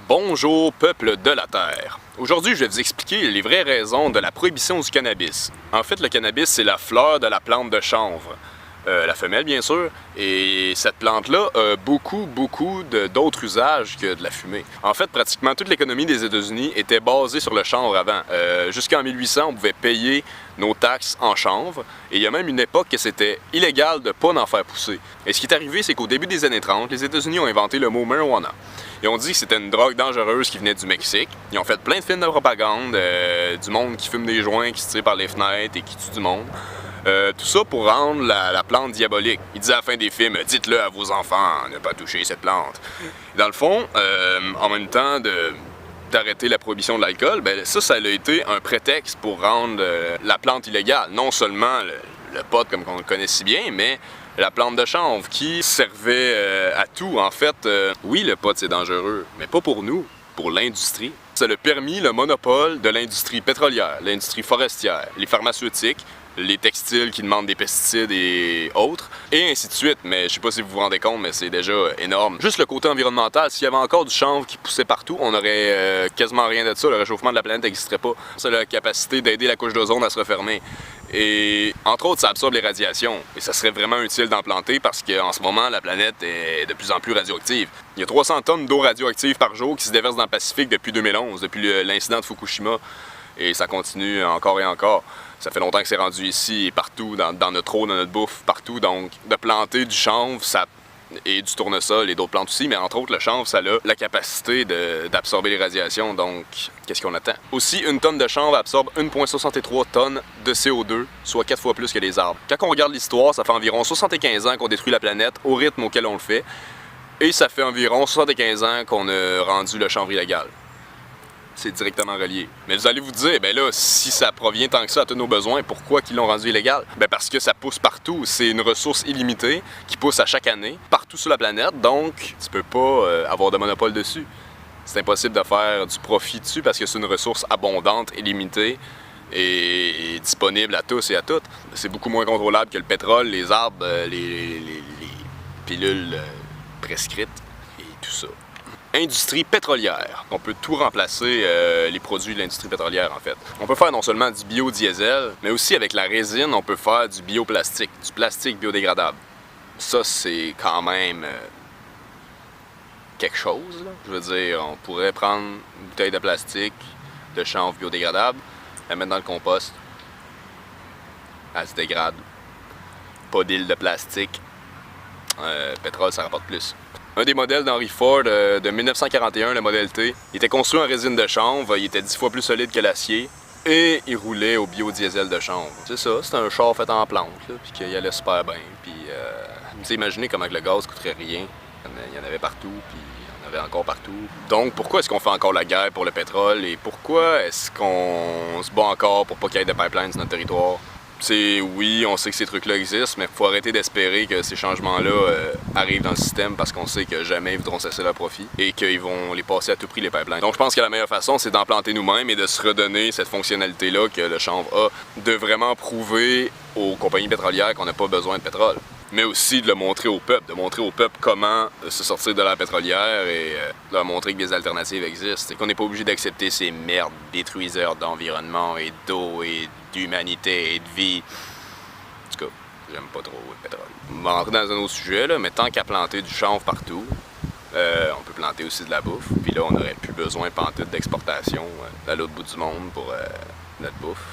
Bonjour peuple de la Terre. Aujourd'hui, je vais vous expliquer les vraies raisons de la prohibition du cannabis. En fait, le cannabis, c'est la fleur de la plante de chanvre. La femelle, bien sûr, et cette plante-là a beaucoup d'autres usages que de la fumée. En fait, pratiquement toute l'économie des États-Unis était basée sur le chanvre avant. Jusqu'en 1800, on pouvait payer nos taxes en chanvre, et il y a même une époque que c'était illégal de ne pas en faire pousser. Et ce qui est arrivé, c'est qu'au début des années 30, les États-Unis ont inventé le mot marijuana. Ils ont dit que c'était une drogue dangereuse qui venait du Mexique. Ils ont fait plein de films de propagande, du monde qui fume des joints, qui se tire par les fenêtres et qui tue du monde. Tout ça pour rendre la plante diabolique. Ils disaient à la fin des films, dites-le à vos enfants, ne pas toucher cette plante. Dans le fond, en même temps d'arrêter la prohibition de l'alcool, ben ça a été un prétexte pour rendre la plante illégale. Non seulement le pot comme on le connaît si bien, mais la plante de chanvre qui servait à tout. En fait, oui, le pot c'est dangereux, mais pas pour nous, pour l'industrie. Ça a permis le monopole de l'industrie pétrolière, l'industrie forestière, les pharmaceutiques, les textiles qui demandent des pesticides et autres, et ainsi de suite. Mais je sais pas si vous vous rendez compte, mais c'est déjà énorme. Juste le côté environnemental, s'il y avait encore du chanvre qui poussait partout, on aurait quasiment rien de ça, le réchauffement de la planète n'existerait pas. Ça a la capacité d'aider la couche d'ozone à se refermer. Et entre autres, ça absorbe les radiations. Et ça serait vraiment utile d'en planter parce qu'en ce moment, la planète est de plus en plus radioactive. Il y a 300 tonnes d'eau radioactive par jour qui se déversent dans le Pacifique depuis 2011, depuis l'incident de Fukushima. Et ça continue encore et encore. Ça fait longtemps que c'est rendu ici et partout, dans notre eau, dans notre bouffe, partout. Donc, de planter du chanvre, et du tournesol et d'autres plantes aussi, mais entre autres, le chanvre, ça a la capacité d'absorber les radiations, donc qu'est-ce qu'on attend? Aussi, une tonne de chanvre absorbe 1,63 tonnes de CO2, soit 4 fois plus que les arbres. Quand on regarde l'histoire, ça fait environ 75 ans qu'on détruit la planète au rythme auquel on le fait, et ça fait environ 75 ans qu'on a rendu le chanvre illégal. C'est directement relié. Mais vous allez vous dire, ben là, si ça provient tant que ça à tous nos besoins, pourquoi qu'ils l'ont rendu illégal? Ben parce que ça pousse partout. C'est une ressource illimitée qui pousse à chaque année, partout sur la planète, donc tu peux pas avoir de monopole dessus. C'est impossible de faire du profit dessus parce que c'est une ressource abondante, illimitée et disponible à tous et à toutes. C'est beaucoup moins contrôlable que le pétrole, les arbres, les pilules prescrites et tout ça. Industrie pétrolière. On peut tout remplacer les produits de l'industrie pétrolière, en fait. On peut faire non seulement du biodiesel, mais aussi avec la résine, on peut faire du bioplastique, du plastique biodégradable. Ça, c'est quand même quelque chose, là. Je veux dire, on pourrait prendre une bouteille de plastique, de chanvre biodégradable, la mettre dans le compost, elle se dégrade. Pas d'île de plastique. Pétrole, ça rapporte plus. Un des modèles d'Henry Ford de 1941, le modèle T, il était construit en résine de chanvre, il était 10 fois plus solide que l'acier et il roulait au biodiesel de chanvre. C'est ça, c'était un char fait en plante, là, puis qu'il allait super bien. Puis, vous imaginez comment le gaz coûterait rien. Il y en avait partout, puis il y en avait encore partout. Donc, pourquoi est-ce qu'on fait encore la guerre pour le pétrole et pourquoi est-ce qu'on se bat encore pour pas qu'il y ait de pipelines sur notre territoire? Oui, on sait que ces trucs-là existent, mais il faut arrêter d'espérer que ces changements-là arrivent dans le système parce qu'on sait que jamais ils voudront cesser leur profit et qu'ils vont les passer à tout prix, les pipelines. Donc je pense que la meilleure façon, c'est d'en planter nous-mêmes et de se redonner cette fonctionnalité-là que le chanvre a, de vraiment prouver aux compagnies pétrolières qu'on n'a pas besoin de pétrole. Mais aussi de le montrer au peuple, comment se sortir de la pétrolière et de leur montrer que des alternatives existent et qu'on n'est pas obligé d'accepter ces merdes détruiseurs d'environnement et d'eau et d'humanité et de vie. En tout cas, j'aime pas trop le pétrole. On va rentrer dans un autre sujet, là, mais tant qu'à planter du chanvre partout, on peut planter aussi de la bouffe. Puis là, on n'aurait plus besoin pantoute d'exportation à l'autre bout du monde pour notre bouffe.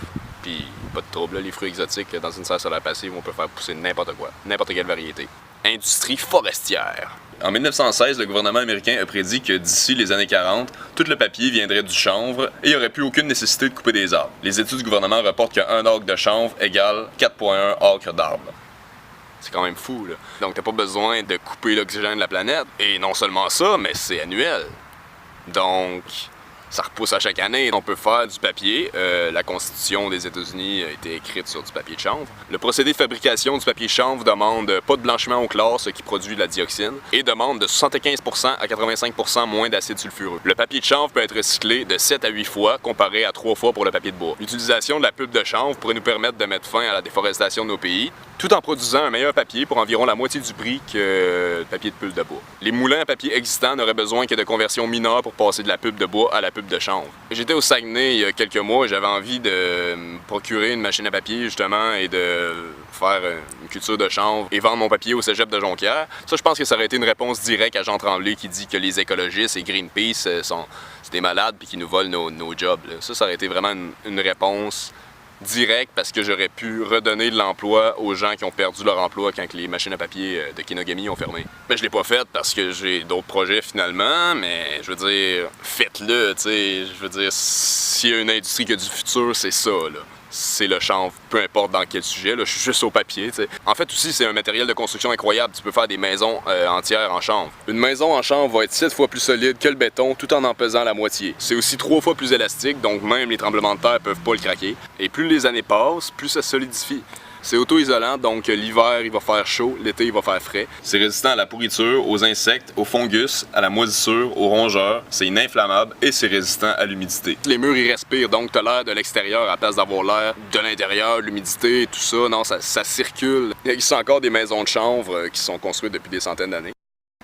Puis pas de trouble, là, les fruits exotiques dans une serre solaire passive, on peut faire pousser n'importe quoi, n'importe quelle variété. Industrie forestière. En 1916, le gouvernement américain a prédit que d'ici les années 40, tout le papier viendrait du chanvre et il n'y aurait plus aucune nécessité de couper des arbres. Les études du gouvernement rapportent qu'un acre de chanvre égale 4,1 acres d'arbres. C'est quand même fou, là. Donc t'as pas besoin de couper l'oxygène de la planète. Et non seulement ça, mais c'est annuel. Donc, ça repousse à chaque année. On peut faire du papier. La Constitution des États-Unis a été écrite sur du papier de chanvre. Le procédé de fabrication du papier de chanvre demande pas de blanchiment au chlore, ce qui produit de la dioxine, et demande de 75% à 85% moins d'acide sulfureux. Le papier de chanvre peut être recyclé de 7 à 8 fois, comparé à 3 fois pour le papier de bois. L'utilisation de la pulpe de chanvre pourrait nous permettre de mettre fin à la déforestation de nos pays, tout en produisant un meilleur papier pour environ la moitié du prix que le papier de pulpe de bois. Les moulins à papier existants n'auraient besoin que de conversions mineures pour passer de la pulpe de bois à la pulpe de chanvre. J'étais au Saguenay il y a quelques mois et j'avais envie de me procurer une machine à papier justement et de faire une culture de chanvre et vendre mon papier au cégep de Jonquière. Ça, je pense que ça aurait été une réponse directe à Jean Tremblay qui dit que les écologistes et Greenpeace c'est des malades puis qui nous volent nos jobs. Là. Ça aurait été vraiment une réponse direct parce que j'aurais pu redonner de l'emploi aux gens qui ont perdu leur emploi quand les machines à papier de Kinogami ont fermé. Ben, je l'ai pas fait parce que j'ai d'autres projets finalement, mais je veux dire, faites-le, tu sais. Je veux dire, s'il y a une industrie qui a du futur, c'est ça, là. C'est le chanvre, peu importe dans quel sujet, là, je suis juste au papier, tu sais. En fait aussi, c'est un matériel de construction incroyable, tu peux faire des maisons entières en chanvre. Une maison en chanvre va être 7 fois plus solide que le béton tout en pesant la moitié. C'est aussi 3 fois plus élastique, donc même les tremblements de terre peuvent pas le craquer. Et plus les années passent, plus ça solidifie. C'est auto-isolant, donc l'hiver il va faire chaud, l'été il va faire frais. C'est résistant à la pourriture, aux insectes, aux fungus, à la moisissure, aux rongeurs. C'est ininflammable et c'est résistant à l'humidité. Les murs ils respirent, donc t'as l'air de l'extérieur à la place d'avoir l'air de l'intérieur, l'humidité, tout ça. Non, ça circule. Il existe encore des maisons de chanvre qui sont construites depuis des centaines d'années.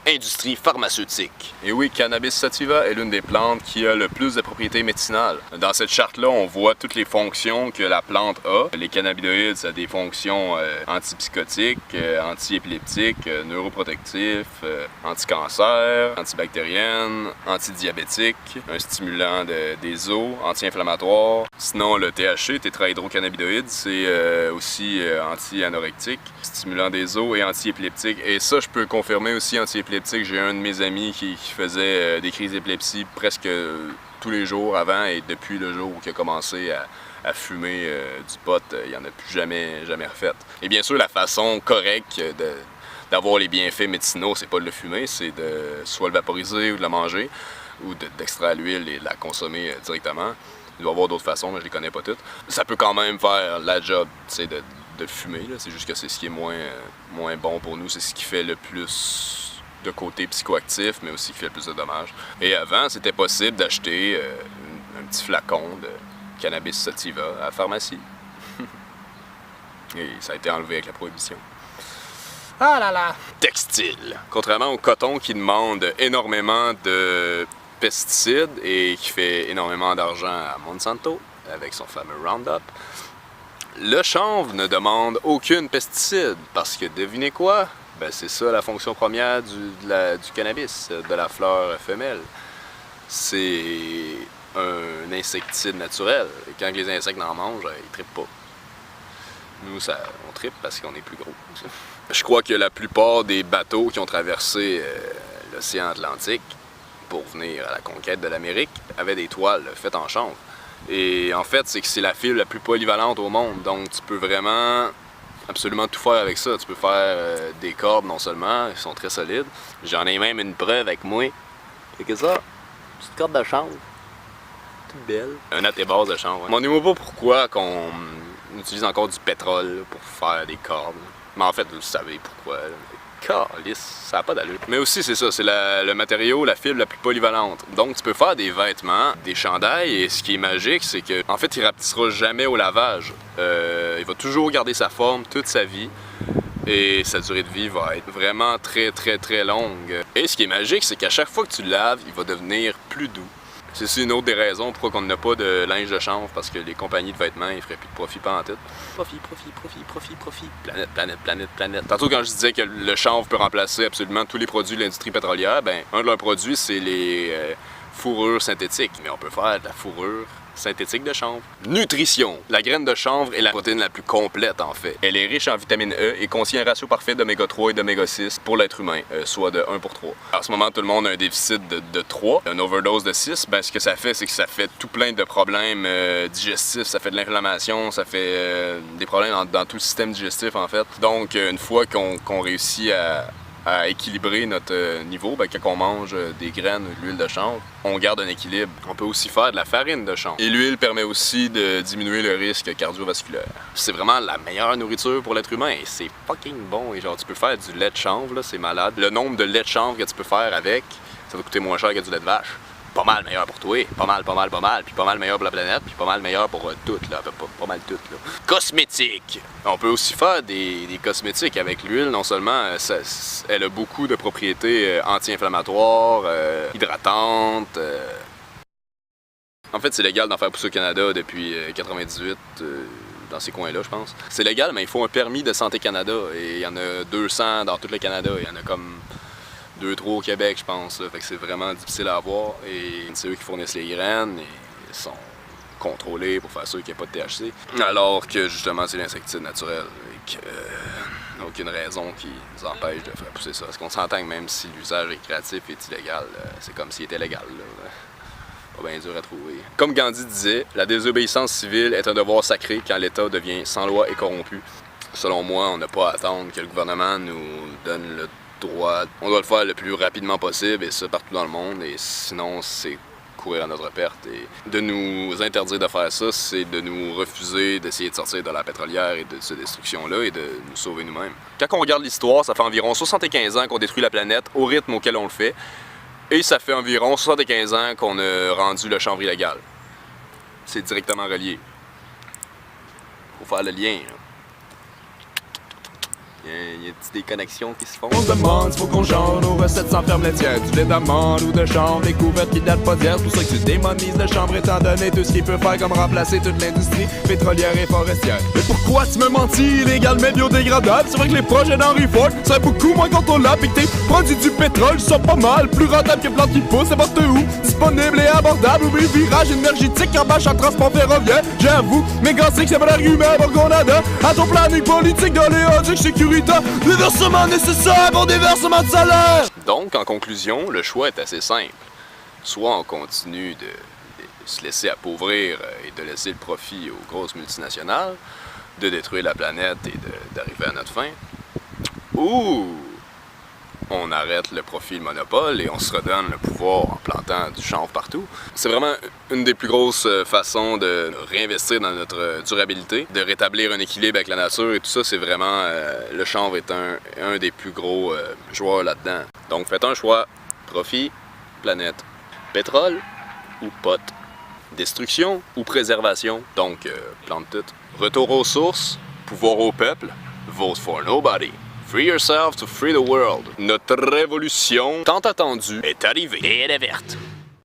Industrie pharmaceutique. Et oui, Cannabis sativa est l'une des plantes qui a le plus de propriétés médicinales. Dans cette charte-là, on voit toutes les fonctions que la plante a. Les cannabinoïdes, ça a des fonctions antipsychotiques, antiépileptiques, neuroprotectifs, anti-cancer, antibactériennes, antidiabétiques, un stimulant des os, anti-inflammatoire. Sinon, le THC, tétrahydrocannabinoïde, c'est aussi anti-anorectique, stimulant des os et antiépileptique. Et ça, je peux confirmer aussi antiépileptique. J'ai un de mes amis qui faisait des crises d'épilepsie presque tous les jours avant et depuis le jour où il a commencé à fumer du pot, il n'en a plus jamais refait. Et bien sûr, la façon correcte d'avoir les bienfaits médicinaux, c'est pas de le fumer, c'est de soit le vaporiser ou de le manger ou d'extraire l'huile et de la consommer directement. Il doit y avoir d'autres façons, mais je les connais pas toutes. Ça peut quand même faire la job, tu sais, de le fumer. C'est juste que c'est ce qui est moins bon pour nous, c'est ce qui fait le plus de côté psychoactif, mais aussi qui fait le plus de dommages. Et avant, c'était possible d'acheter un petit flacon de cannabis sativa à la pharmacie. Et ça a été enlevé avec la prohibition. Ah là là! Textile. Contrairement au coton qui demande énormément de pesticides et qui fait énormément d'argent à Monsanto avec son fameux Roundup, le chanvre ne demande aucune pesticide parce que devinez quoi? Ben, c'est ça la fonction première du cannabis, de la fleur femelle. C'est un insecticide naturel. Et quand les insectes en mangent, ils trippent pas. Nous, on trippe parce qu'on est plus gros. Je crois que la plupart des bateaux qui ont traversé l'océan Atlantique pour venir à la conquête de l'Amérique avaient des toiles faites en chanvre. Et en fait, c'est que c'est la fibre la plus polyvalente au monde. Donc, tu peux vraiment absolument tout faire avec ça. Tu peux faire des cordes non seulement, ils sont très solides. J'en ai même une preuve avec moi. C'est que ça, petite corde de chanvre. Toute belle. Un attébase de chanvre. Demandez-moi pas pourquoi qu'on utilise encore du pétrole pour faire des cordes. Mais en fait, vous savez pourquoi. Calice, ça n'a pas d'allure. Mais aussi, c'est ça, c'est le matériau, la fibre la plus polyvalente. Donc, tu peux faire des vêtements, des chandails, et ce qui est magique, c'est que, en fait, il rapetissera jamais au lavage. Il va toujours garder sa forme toute sa vie, et sa durée de vie va être vraiment très, très, très longue. Et ce qui est magique, c'est qu'à chaque fois que tu le laves, il va devenir plus doux. C'est aussi une autre des raisons pourquoi on n'a pas de linge de chanvre, parce que les compagnies de vêtements, ils feraient plus de profit pendant tout. Profit. Planète. Tantôt, quand je disais que le chanvre peut remplacer absolument tous les produits de l'industrie pétrolière, ben, un de leurs produits, c'est les fourrures synthétiques. Mais on peut faire de la fourrure synthétique de chanvre. Nutrition. La graine de chanvre est la protéine la plus complète, en fait. Elle est riche en vitamine E et contient un ratio parfait d'oméga 3 et d'oméga 6 pour l'être humain, soit de 1 pour 3. En ce moment, tout le monde a un déficit de 3, un overdose de 6. Ben, ce que ça fait, c'est que ça fait tout plein de problèmes digestifs. Ça fait de l'inflammation, ça fait des problèmes dans tout le système digestif, en fait. Donc, une fois qu'on réussit à équilibrer notre niveau, ben, quand on mange des graines ou de l'huile de chanvre, on garde un équilibre. On peut aussi faire de la farine de chanvre. Et l'huile permet aussi de diminuer le risque cardiovasculaire. C'est vraiment la meilleure nourriture pour l'être humain et c'est fucking bon. Et genre, tu peux faire du lait de chanvre, là, c'est malade. Le nombre de lait de chanvre que tu peux faire avec, ça va coûter moins cher que du lait de vache. pas mal meilleur pour toi, pas mal, puis pas mal meilleur pour la planète, puis pas mal meilleur pour tout, là, pas mal tout, là. Cosmétiques! On peut aussi faire des cosmétiques avec l'huile, non seulement elle a beaucoup de propriétés anti-inflammatoires, hydratantes. En fait, c'est légal d'en faire pousser au Canada depuis 98, dans ces coins-là, je pense. C'est légal, mais il faut un permis de Santé Canada, et il y en a 200 dans tout le Canada, il y en a comme 2-3 au Québec, je pense. Là. Fait que c'est vraiment difficile à avoir. Et c'est eux qui fournissent les graines et sont contrôlés pour faire sûr qu'il n'y ait pas de THC. Alors que justement, c'est l'insecticide naturel et qu'il n'y a aucune raison qui nous empêche de faire pousser ça. Parce qu'on s'entend que même si l'usage récréatif est illégal, c'est comme s'il était légal. Là. Pas bien dur à trouver. Comme Gandhi disait, la désobéissance civile est un devoir sacré quand l'État devient sans loi et corrompu. Selon moi, on n'a pas à attendre que le gouvernement nous donne le droit. On doit le faire le plus rapidement possible, et ça partout dans le monde, et sinon c'est courir à notre perte. Et de nous interdire de faire ça, c'est de nous refuser d'essayer de sortir de la pétrolière et de cette destruction-là et de nous sauver nous-mêmes. Quand on regarde l'histoire, ça fait environ 75 ans qu'on détruit la planète au rythme auquel on le fait, et ça fait environ 75 ans qu'on a rendu le chanvre illégal. C'est directement relié. Faut faire le lien, là. Il y a des connexions qui se font. On se demande s'il faut qu'on change nos recettes sans ferme laitière. Du lait d'amande ou de chanvre, des couvertes qui datent pas d'hier. C'est pour ça que tu démonises le chanvre étant donné tout ce qu'il peut faire comme remplacer toute l'industrie pétrolière et forestière. Mais pourquoi tu me mentis, illégal mais biodégradable? C'est vrai que les projets d'Henry Ford seraient beaucoup moins contrôlables et que tes produits du pétrole sont pas mal plus rentables que plantes qui poussent n'importe où. Disponibles et abordables, oublie le virage énergétique en bâche en transport ferroviaire. J'avoue, mais gassique c'est pas l'argument pour qu'on adhère à ton planning politique d'oléoduc sécuritaire. Le versement nécessaire pour des versements de salaire! Donc, en conclusion, le choix est assez simple. Soit on continue de se laisser appauvrir et de laisser le profit aux grosses multinationales, de détruire la planète et d'arriver à notre fin, ou on arrête le profit et le monopole et on se redonne le pouvoir en plantant du chanvre partout. C'est vraiment une des plus grosses façons de réinvestir dans notre durabilité, de rétablir un équilibre avec la nature et tout ça, c'est vraiment... le chanvre est un des plus gros joueurs là-dedans. Donc faites un choix, profit, planète, pétrole ou pote, destruction ou préservation, donc plante tout. Retour aux sources, pouvoir au peuple, vote for nobody. Free yourself to free the world. Notre révolution tant attendue est arrivée. Et elle est verte.